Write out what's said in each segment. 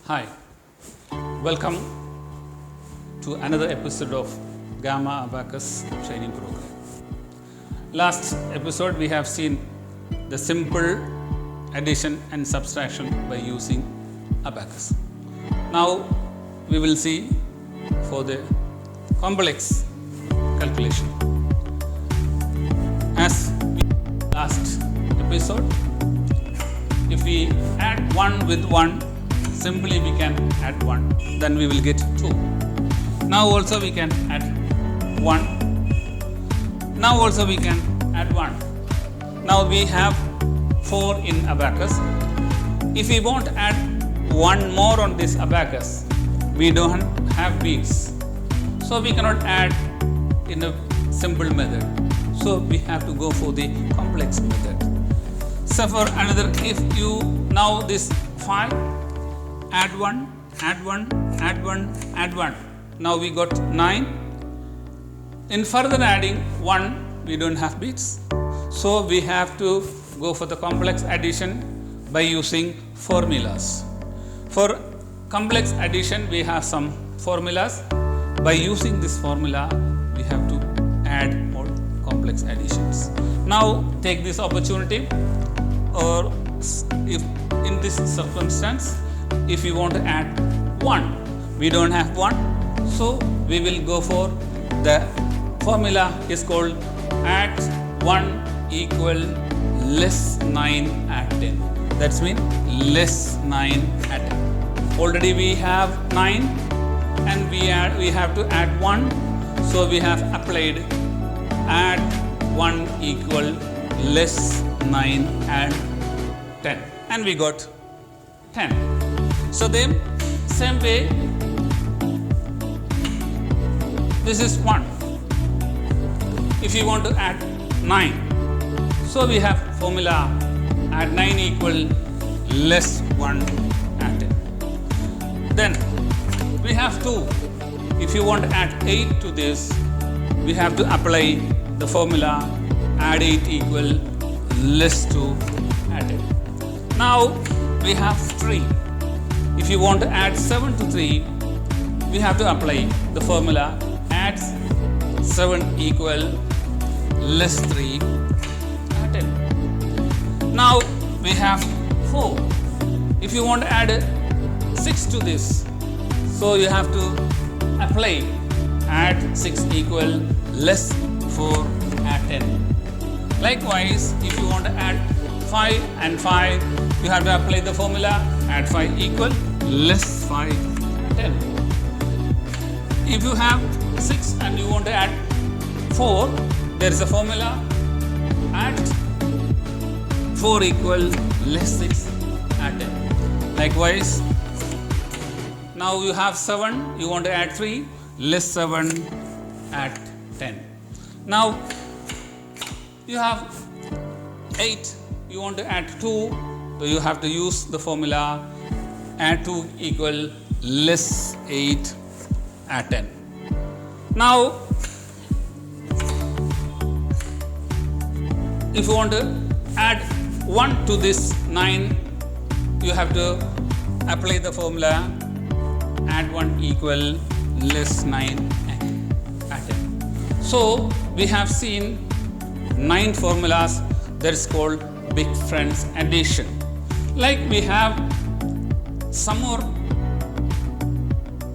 Hi, welcome to another episode of Gama Abacus training program. Last episode we have seen the simple addition and subtraction by using abacus. Now we will see for the complex calculation. As last episode, if we add 1 with 1, simply we can add 1, then we will get 2. Now also we can add 1. Now also we can add 1. Now we have 4 in abacus. If we want to add 1 more on this abacus, we don't have beads. So we cannot add in a simple method. So we have to go for the complex method. So for another, if you now this 5, add 1, add 1, add 1, add 1. Now we got 9. In further adding 1, we don't have bits. So we have to go for the complex addition by using formulas. For complex addition, we have some formulas. By using this formula, we have to add more complex additions. Now take this opportunity, or if in this circumstance, if we want to add 1, we don't have 1, so we will go for the formula is called add 1 equal less 9 at 10. That's mean less 9 at 10. Already we have 9 and we have to add 1, so we have applied add 1 equal less 9 at 10, and we got 10. So then same way, this is 1. If you want to add 9, so we have formula add 9 equal less 1 at 10. Then we have 2. If you want to add 8 to this, we have to apply the formula add 8 equal less 2 at 10. Now we have 3. If you want to add 7 to 3, we have to apply the formula add 7 equal less 3 at 10. Now we have 4. If you want to add 6 to this, so you have to apply add 6 equal less 4 at 10. Likewise, if you want to add 5 and 5, you have to apply the formula add 5 equal less 5 at 10. If you have 6 and you want to add 4, there is a formula add 4 equal less 6 at 10. Likewise, now you have 7, you want to add 3, less 7 at 10. Now you have 8, you want to add 2, so you have to use the formula add 2 equal less 8 at 10. Now if you want to add 1 to this 9, you have to apply the formula add 1 equal less 9 at 10. So we have seen 9 formulas that is called big friends addition. Like we have some more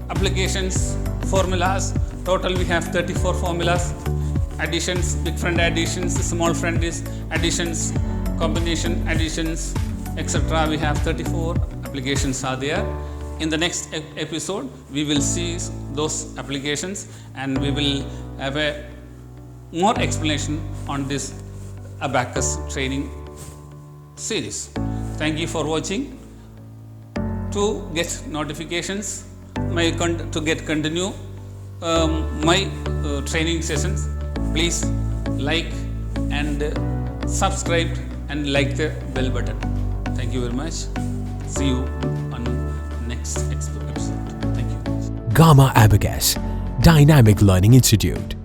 applications, formulas. Total we have 34 formulas. Additions, big friend additions, small friend is additions, combination additions, etc. We have 34 applications are there. In the next episode, we will see those applications and we will have a more explanation on this abacus training series. Thank you for watching. To get notifications, to get continue my training sessions, please like and subscribe and like the bell button. Thank you very much. See you on next episode. Thank you. Gama Abacus, Dynamic Learning Institute.